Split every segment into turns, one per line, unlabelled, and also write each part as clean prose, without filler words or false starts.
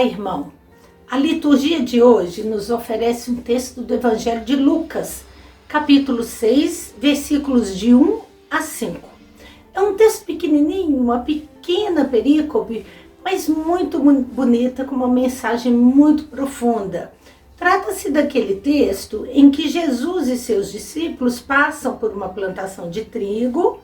Olá, irmão. A liturgia de hoje nos oferece um texto do Evangelho de Lucas, capítulo 6, versículos de 1 a 5. É um texto pequenininho, uma pequena perícope, mas muito bonita, com uma mensagem muito profunda. Trata-se daquele texto em que Jesus e seus discípulos passam por uma plantação de trigo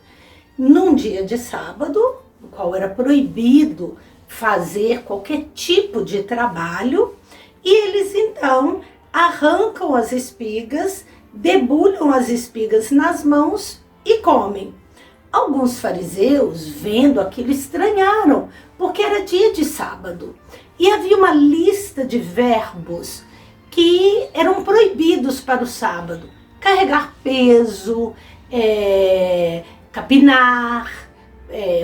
num dia de sábado, no qual era proibido fazer qualquer tipo de trabalho, e eles então arrancam as espigas, debulham as espigas nas mãos e comem. Alguns fariseus, vendo aquilo, estranharam, porque era dia de sábado, e havia uma lista de verbos que eram proibidos para o sábado: carregar peso, capinar,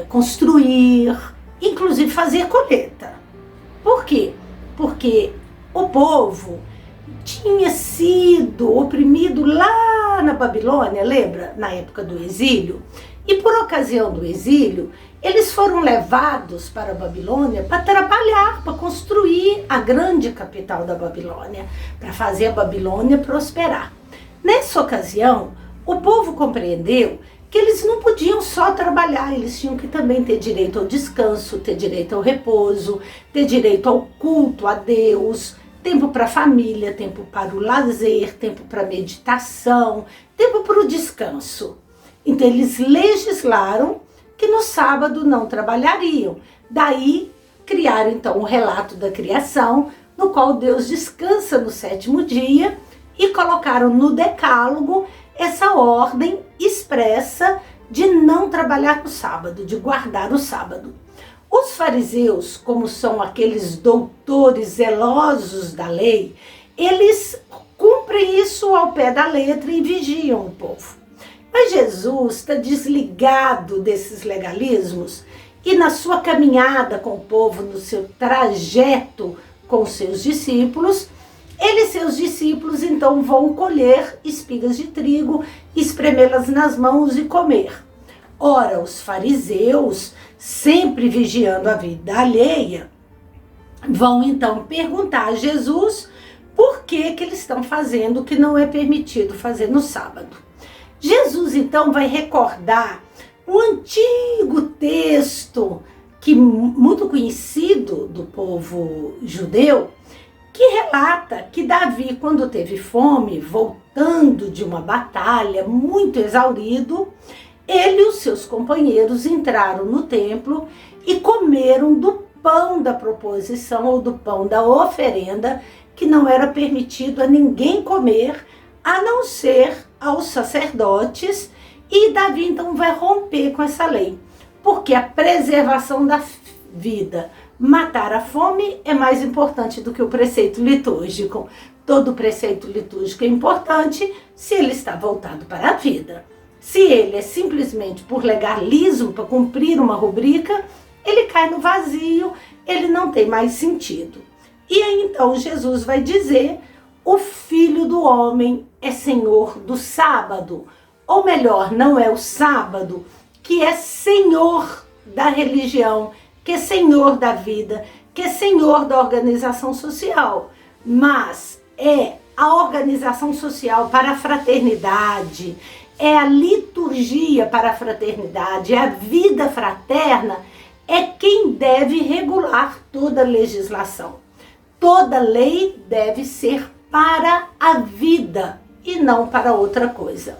construir, inclusive fazer colheita. Por quê? Porque o povo tinha sido oprimido lá na Babilônia, lembra? Na época do exílio. E por ocasião do exílio, eles foram levados para a Babilônia para trabalhar, para construir a grande capital da Babilônia, para fazer a Babilônia prosperar. Nessa ocasião, o povo compreendeu que eles não podiam só trabalhar, eles tinham que também ter direito ao descanso, ter direito ao repouso, ter direito ao culto a Deus, tempo para a família, tempo para o lazer, tempo para a meditação, tempo para o descanso. Então eles legislaram que no sábado não trabalhariam. Daí criaram então o relato da criação, no qual Deus descansa no sétimo dia, e colocaram no decálogo essa ordem expressa de não trabalhar no sábado, de guardar o sábado. Os fariseus, como são aqueles doutores zelosos da lei, eles cumprem isso ao pé da letra e vigiam o povo. Mas Jesus está desligado desses legalismos e na sua caminhada com o povo, no seu trajeto com os seus discípulos, ele e seus discípulos então vão colher espigas de trigo, espremê-las nas mãos e comer. Ora, os fariseus, sempre vigiando a vida alheia, vão então perguntar a Jesus por que eles estão fazendo o que não é permitido fazer no sábado. Jesus então vai recordar um antigo texto muito conhecido do povo judeu, que relata que Davi, quando teve fome, voltando de uma batalha, muito exaurido, ele e os seus companheiros entraram no templo e comeram do pão da proposição ou do pão da oferenda, que não era permitido a ninguém comer, a não ser aos sacerdotes. E Davi então vai romper com essa lei, porque a preservação da vida, matar a fome, é mais importante do que o preceito litúrgico. Todo preceito litúrgico é importante se ele está voltado para a vida. Se ele é simplesmente por legalismo, para cumprir uma rubrica, ele cai no vazio, ele não tem mais sentido. E aí então Jesus vai dizer: o Filho do Homem é Senhor do sábado. Ou melhor, não é o sábado que é Senhor da religião, que é Senhor da vida, que é Senhor da organização social, mas é a organização social para a fraternidade, é a liturgia para a fraternidade, é a vida fraterna, é quem deve regular toda a legislação. Toda lei deve ser para a vida e não para outra coisa.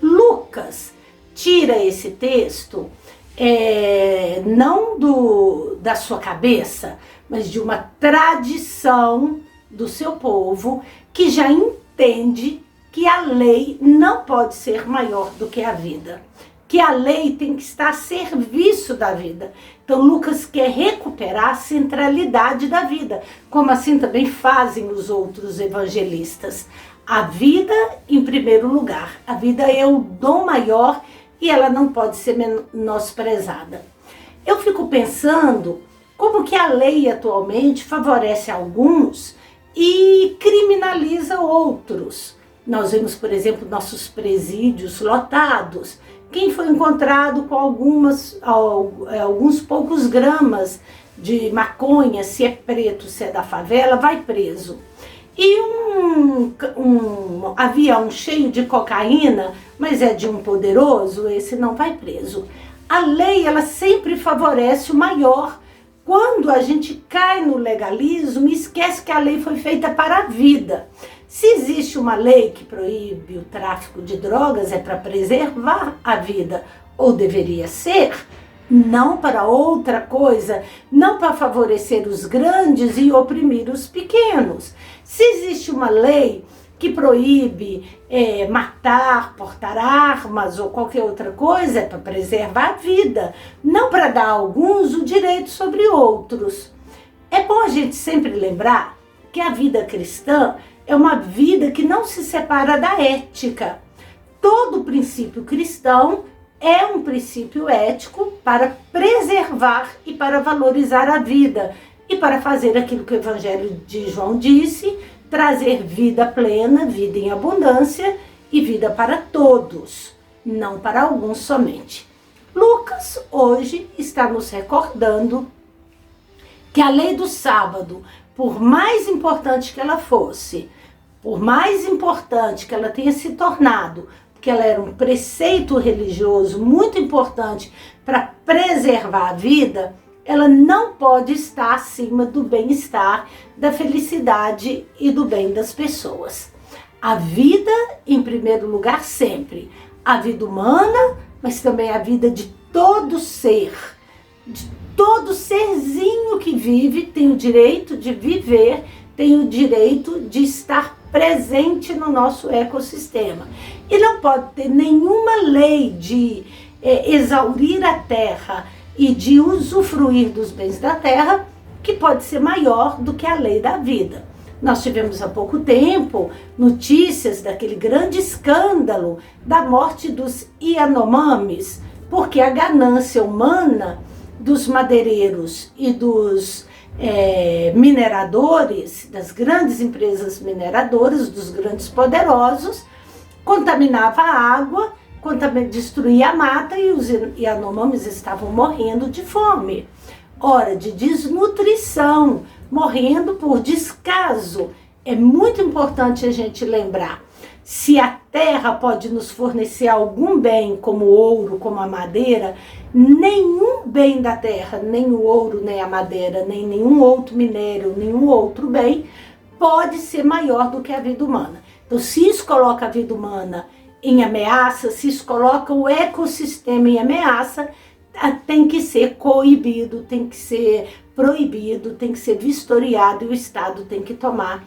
Lucas tira esse texto não da sua cabeça, mas de uma tradição do seu povo, que já entende que a lei não pode ser maior do que a vida, que a lei tem que estar a serviço da vida. Então Lucas quer recuperar a centralidade da vida, como assim também fazem os outros evangelistas. A vida em primeiro lugar, a vida é o dom maior e ela não pode ser menosprezada. Eu fico pensando como que a lei atualmente favorece alguns e criminaliza outros. Nós vemos, por exemplo, nossos presídios lotados. Quem foi encontrado com alguns poucos gramas de maconha, se é preto, se é da favela, vai preso. E um avião cheio de cocaína, mas é de um poderoso, esse não vai preso. A lei, ela sempre favorece o maior. Quando a gente cai no legalismo, esquece que a lei foi feita para a vida. Se existe uma lei que proíbe o tráfico de drogas, é para preservar a vida, ou deveria ser, não para outra coisa, não para favorecer os grandes e oprimir os pequenos. Se existe uma lei que proíbe matar, portar armas ou qualquer outra coisa, é para preservar a vida, não para dar a alguns o direito sobre outros. É bom a gente sempre lembrar que a vida cristã é uma vida que não se separa da ética. Todo princípio cristão é um princípio ético para preservar e para valorizar a vida e para fazer aquilo que o Evangelho de João disse, trazer vida plena, vida em abundância e vida para todos, não para alguns somente. Lucas hoje está nos recordando que a lei do sábado, por mais importante que ela fosse, por mais importante que ela tenha se tornado, porque ela era um preceito religioso muito importante para preservar a vida, ela não pode estar acima do bem-estar, da felicidade e do bem das pessoas. A vida, em primeiro lugar, sempre. A vida humana, mas também a vida de todo ser. De todo serzinho que vive tem o direito de viver, tem o direito de estar presente no nosso ecossistema. E não pode ter nenhuma lei de exaurir a terra e de usufruir dos bens da terra que pode ser maior do que a lei da vida. Nós tivemos há pouco tempo notícias daquele grande escândalo da morte dos Yanomamis, porque a ganância humana dos madeireiros e dos mineradores, das grandes empresas mineradoras, dos grandes poderosos, contaminava a água, destruía a mata e os Yanomamis estavam morrendo de fome. Ora, de desnutrição, morrendo por descaso. É muito importante a gente lembrar. Se a terra pode nos fornecer algum bem, como o ouro, como a madeira, nenhum bem da terra, nem o ouro, nem a madeira, nem nenhum outro minério, nenhum outro bem, pode ser maior do que a vida humana. Então, se isso coloca a vida humana em ameaça, se isso coloca o ecossistema em ameaça, tem que ser coibido, tem que ser proibido, tem que ser vistoriado e o Estado tem que tomar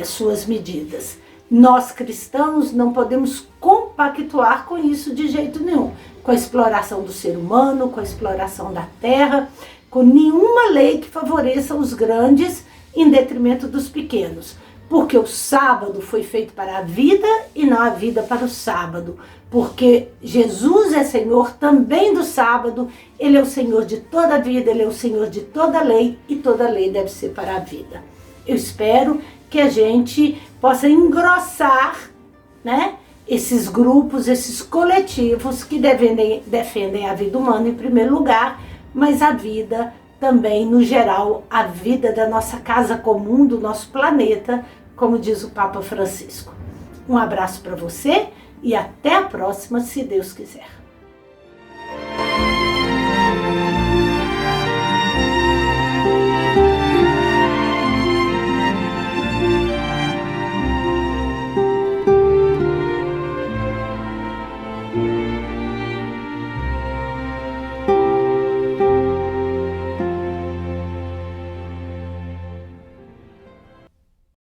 suas medidas. Nós cristãos não podemos compactuar com isso de jeito nenhum, com a exploração do ser humano, com a exploração da terra, com nenhuma lei que favoreça os grandes em detrimento dos pequenos. Porque o sábado foi feito para a vida e não a vida para o sábado. Porque Jesus é Senhor também do sábado, Ele é o Senhor de toda a vida, Ele é o Senhor de toda a lei e toda a lei deve ser para a vida. Eu espero que a gente possa engrossar, né, esses grupos, esses coletivos que defendem a vida humana em primeiro lugar, mas a vida também, no geral, a vida da nossa casa comum, do nosso planeta, como diz o Papa Francisco. Um abraço para você e até a próxima, se Deus quiser.